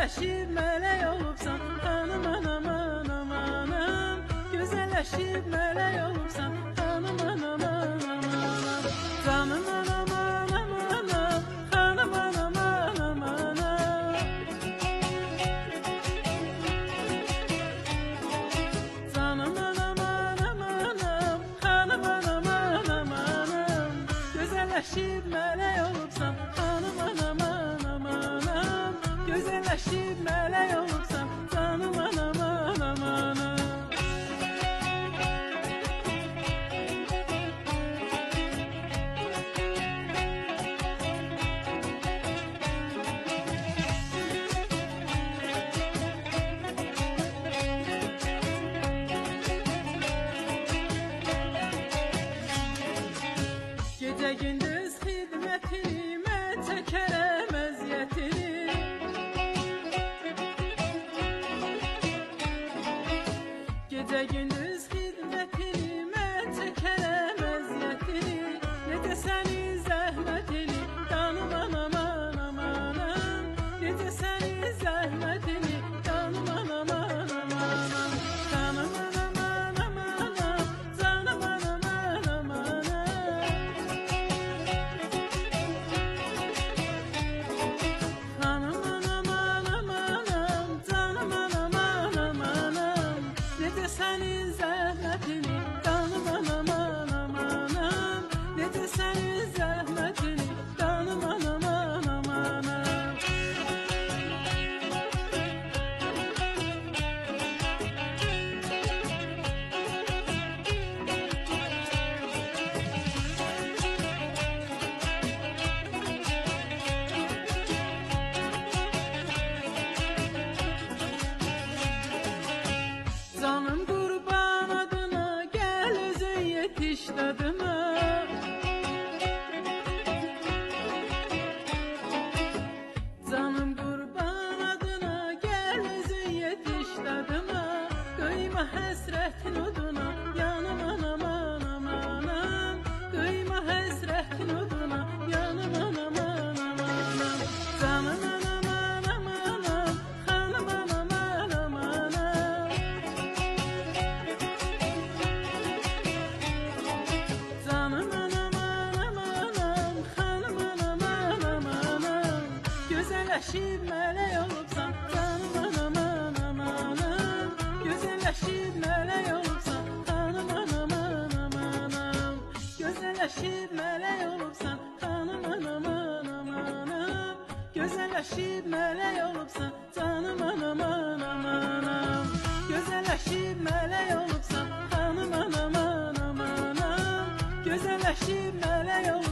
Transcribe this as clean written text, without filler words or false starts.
Gözəlləşib mələk olubsan, xanım anam anam anam. Gözəlləşib mələk olubsan, xanım anam anam anam. Canım anam anam anam, xanım anam anam anam. Canım anam anam anam, xanım anam anam anam. Gözəlləşib mələk olubsan, xanım anam anam anam. Gözəlləşib mələk olubsan, canım anam anam anam. Gecə gündüz xidmətini mən çəkərəm əziyyətini. Gecə gündüz xidmətini mən çəkərəm əziyyətini. Necə sənin zəhmətini, canım anam anam anam. Necə sənin zəhmətini, canım anam anam anam. Canım anam anam anam, canım anam anam anam. Hanım anam anam anam, canım anam anam anam. Necə sənin zəhmətini, canım anam anam anam. Necə sənin zəhmətini, canım anam anam anam. Canım qurban adına, gəl özün yetiş dadıma. Canım qurban adına, gəl özün yetiş dadıma. Qıyma həsrətin oduna, yanım anam anam anam. Qıyma həsrətin oduna, yanım anam anam anam. Canım anam anam anam, xanım anam anam anam. Canım anam anam anam, xanım anam anam anam. Gözəlləşib mələk olubsan, canım anam anam anam. Gözəlləşib mələk olubsan, xanım anam anam anam. Gözəlləşib mələk olubsan, xanım anam anam anam. Gözəlləşib mələk olubsan, canım anam anam anam. Gözəlləşib mələk olubsan, xanım anam anam anam. Gözəlləşib mələk olubsan.